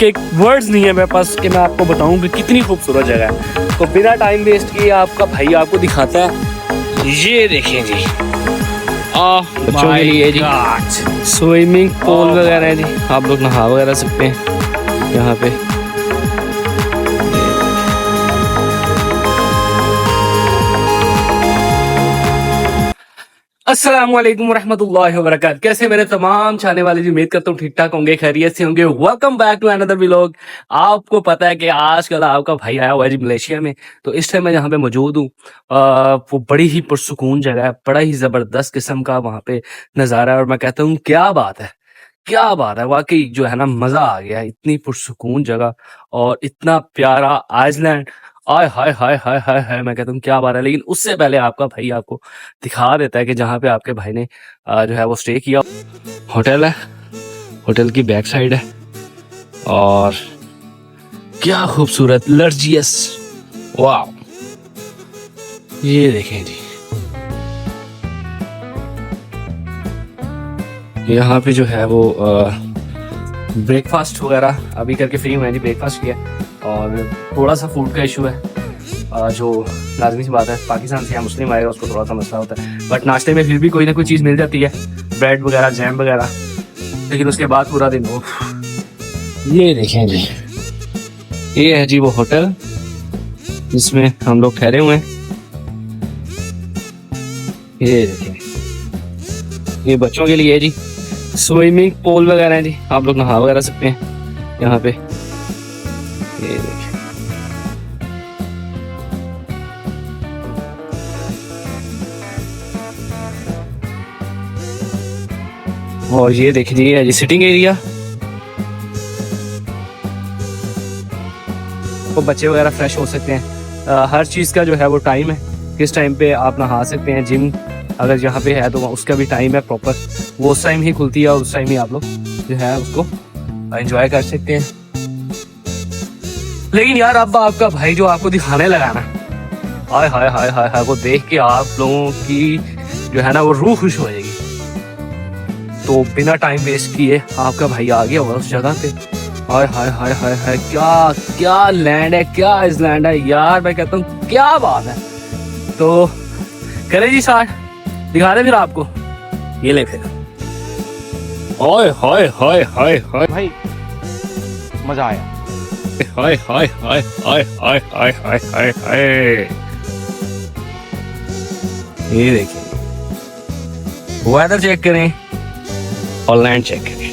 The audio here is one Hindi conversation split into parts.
के वर्ड्स नहीं है मेरे पास कि मैं आपको बताऊं कि कितनी खूबसूरत जगह है। तो बिना टाइम वेस्ट किए आपका भाई आपको दिखाता है। ये देखें जी, बच्चों के लिए जी स्विमिंग पूल वगैरह है जी, आप लोग नहा वगैरह सकते हैं यहाँ पे। अस्सलाम वालेकुम रहमतुल्लाहि व बरकातहू। कैसे मेरे तमाम चाहने वाले जी, उम्मीद करता हूँ ठीक ठाक होंगे, खैरियत से होंगे। Welcome back to another vlog. आपको पता है कि आजकल आपका भाई आया हुआ है जी मलेशिया में। तो इस टाइम मैं जहाँ पे मौजूद हूँ वो बड़ी ही पुरसुकून जगह है, बड़ा ही जबरदस्त किस्म का वहाँ पे नज़ारा है। और मैं कहता हूँ क्या बात है, क्या बात है, वाकई जो है ना मजा आ गया। इतनी पुरसुकून जगह और इतना प्यारा आइसलैंड, आय हाय हाय हाय हाय हाय, मैं कहता हूँ क्या बात है। लेकिन उससे पहले आपका भाई आपको दिखा देता है कि जहाँ पे आपके भाई ने जो है वो स्टे किया। होटल है, होटल की बैक साइड है और क्या खूबसूरत लग्जरियस, वाह। ये देखें जी, यहाँ पे जो है वो ब्रेकफास्ट वगैरह अभी करके फ्री हुए हैं जी, ब्रेकफास्ट किया। और थोड़ा सा फूड का इशू है जो लाजमी सी बात है, पाकिस्तान से यहाँ मुस्लिम आएगा उसको थोड़ा सा मसला होता है। बट नाश्ते में फिर भी कोई ना कोई चीज़ मिल जाती है, ब्रेड वगैरह, जैम वगैरह। लेकिन उसके बाद पूरा दिन वो, ये देखें जी, ये है जी वो होटल जिसमें हम लोग ठहरे हुए हैं। ये देखें, ये बच्चों के लिए है जी, स्विमिंग पूल वगैरह है जी, आप लोग नहा वगैरह सकते हैं यहाँ पे। ये देखिए, और ये देख लीजिए जी सिटिंग एरिया, तो बच्चे वगैरह फ्रेश हो सकते हैं। हर चीज़ का जो है वो टाइम है, किस टाइम पे आप नहा सकते हैं। जिम अगर यहाँ पे है तो उसका भी टाइम है प्रॉपर, वो उस टाइम ही खुलती है और उस टाइम ही आप लोग जो है उसको एंजॉय कर सकते हैं। लेकिन यार अब आपका भाई जो आपको दिखाने लगा ना, हाय हाय हाय हाय हाय, वो देख के आप लोगों की जो है ना वो रूह खुश हो जाएगी। तो बिना टाइम वेस्ट किए आपका भाई आ गया हुआ उस जगह पे। हाय हाय हाय हाय हाय, क्या क्या लैंड है, क्या आइसलैंड है यार, मैं कहता हूँ क्या बात है। तो करें जी स्टार्ट, दिखा दे फिर आपको। ये ले फिर, हाय हाय हाय हाय हाय भाई मजा आया। हाय हाय हाय हाय हाय हाय हाय हाय हाय। ये देखिए, वेदर चेक करें और लैंड चेक करें।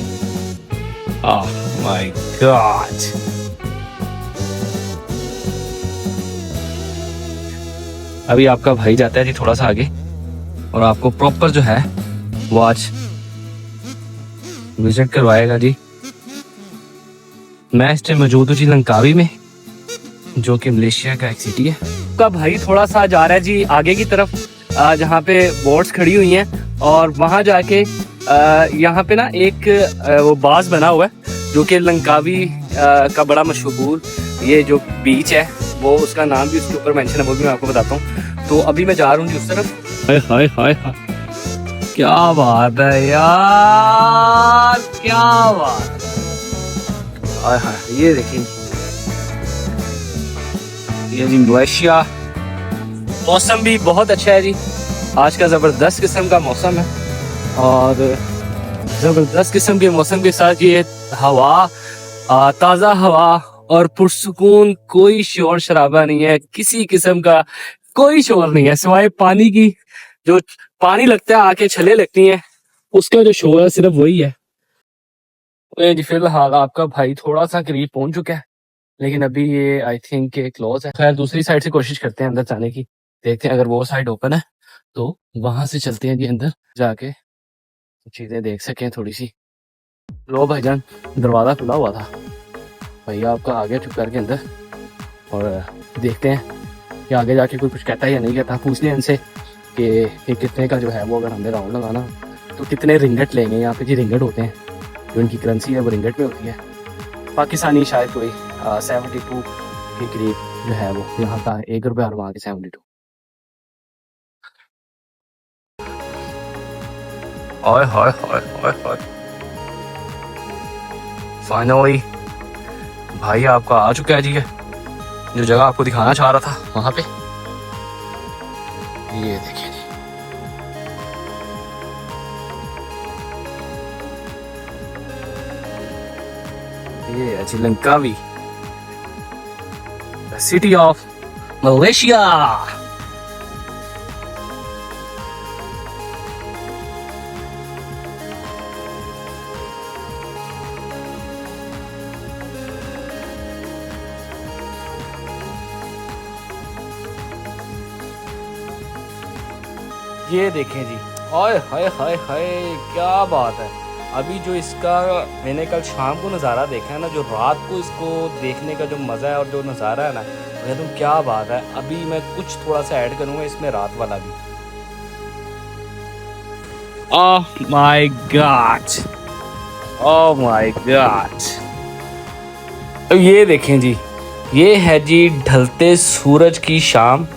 ओह माय गॉड, अभी आपका भाई जाता है जी थोड़ा सा आगे और आपको प्रॉपर जो है वो आज विजिट करवाएगा जी। मैं इस टाइम मौजूद हूँ जी लंकावी में, जो कि मलेशिया का एक सिटी है। आपका भाई थोड़ा सा जा रहा है जी आगे की तरफ, जहाँ पे बोट्स खड़ी हुई हैं और वहाँ जाके यहाँ पे ना एक वो बाज बना हुआ है जो कि लंकावी का बड़ा मशहूर ये जो बीच है, वो उसका नाम भी उसके ऊपर मेंशन है, वो भी मैं आपको बताता हूँ। तो अभी मैं जा रहा हूँ जी उस तरफ। हाय हाय हाय हाय, क्या बात है यार, क्या बात है। हाय हाय, ये देखिए, ये जी मलेशिया। मौसम भी बहुत अच्छा है जी, आज का ज़बरदस्त किस्म का मौसम है और ज़बरदस्त किस्म के मौसम के साथ ये हवा, ताज़ा हवा और पुरसुकून, कोई शोर शराबा नहीं है, किसी किस्म का कोई शोर नहीं है सिवाय पानी की। जो पानी लगता है, आके छले लगती हैं, उसका जो शोर है सिर्फ वही है। तो जी फिलहाल आपका भाई थोड़ा सा करीब पहुंच चुका है, लेकिन अभी ये आई थिंक क्लोज है। खैर दूसरी साइड से कोशिश करते हैं अंदर जाने की, देखते हैं अगर वो साइड ओपन है तो वहां से चलते हैं जी अंदर, जाके चीजें देख सकें थोड़ी सी। लो भाईजान, दरवाजा खुला हुआ था, भैया आपका आ गया चुप करके अंदर और देखते हैं कि आगे जाके कोई कुछ कहता है या नहीं कहता। पूछते हैं इनसे कि ये कितने का जो है वो, अगर हमने राउंड लगाना तो कितने रिंगट लेंगे। यहाँ पे जी रिंगट होते हैं, जो इनकी करेंसी है वो रिंगट में होती है। पाकिस्तानी शायद कोई 72 के करीब जो है वो यहाँ का ₹1 और वहाँ के 72। हाय हाय हाय हाय हाय, फाइनली भाई आपका आ चुका है जी, जो जगह आपको दिखाना चाह रहा था वहां पे। ये देखिए जी, ये है जी Langkawi, the city of Malaysia. ये देखें जी, हाय हाय हाय हाय, क्या बात है। अभी जो इसका मैंने कल शाम को नज़ारा देखा है ना, जो रात को इसको देखने का जो मज़ा है और जो नज़ारा है ना, मैं तो क्या बात है। अभी मैं कुछ थोड़ा सा ऐड करूँगा इसमें रात वाला भी। Oh my God, oh my God. तो ये देखें जी, ये है जी ढलते सूरज की शाम।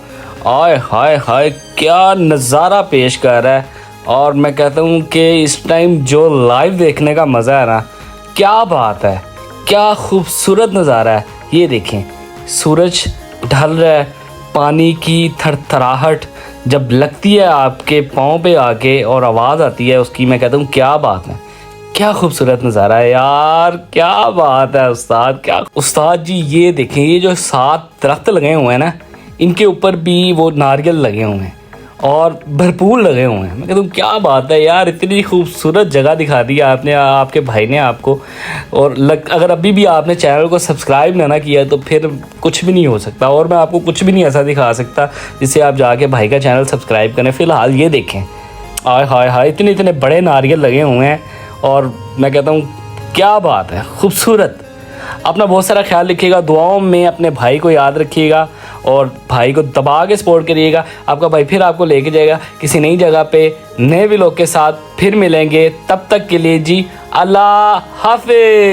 आय हाय हाय, क्या नज़ारा पेश कर रहा है। और मैं कहता हूँ कि इस टाइम जो लाइव देखने का मज़ा है ना, क्या बात है, क्या खूबसूरत नज़ारा है। ये देखें, सूरज ढल रहा है, पानी की थरथराहट जब लगती है आपके पाँव पे आके और आवाज़ आती है उसकी, मैं कहता हूँ क्या बात है, क्या खूबसूरत नज़ारा है यार, क्या बात है उस्ताद, क्या उस्ताद जी। ये देखें, ये जो 7 दरख्त लगे हुए हैं ना, इनके ऊपर भी वो नारियल लगे हुए हैं और भरपूर लगे हुए हैं। मैं कहता हूँ क्या बात है यार, इतनी खूबसूरत जगह दिखा दी आपने, आपके भाई ने आपको। और अगर अभी भी आपने चैनल को सब्सक्राइब ना किया तो फिर कुछ भी नहीं हो सकता, और मैं आपको कुछ भी नहीं ऐसा दिखा सकता जिससे आप जाके भाई का चैनल सब्सक्राइब करें। फ़िलहाल ये देखें, आय हाय हाय, इतने इतने बड़े नारियल लगे हुए हैं और मैं कहता हूँ क्या बात है, खूबसूरत। अपना बहुत सारा ख्याल रखिएगा, दुआओं में अपने भाई को याद रखिएगा और भाई को दबा के सपोर्ट करिएगा। आपका भाई फिर आपको लेके जाएगा किसी नई जगह पे नए व्लॉग के साथ। फिर मिलेंगे, तब तक के लिए जी अल्लाह हाफिज़।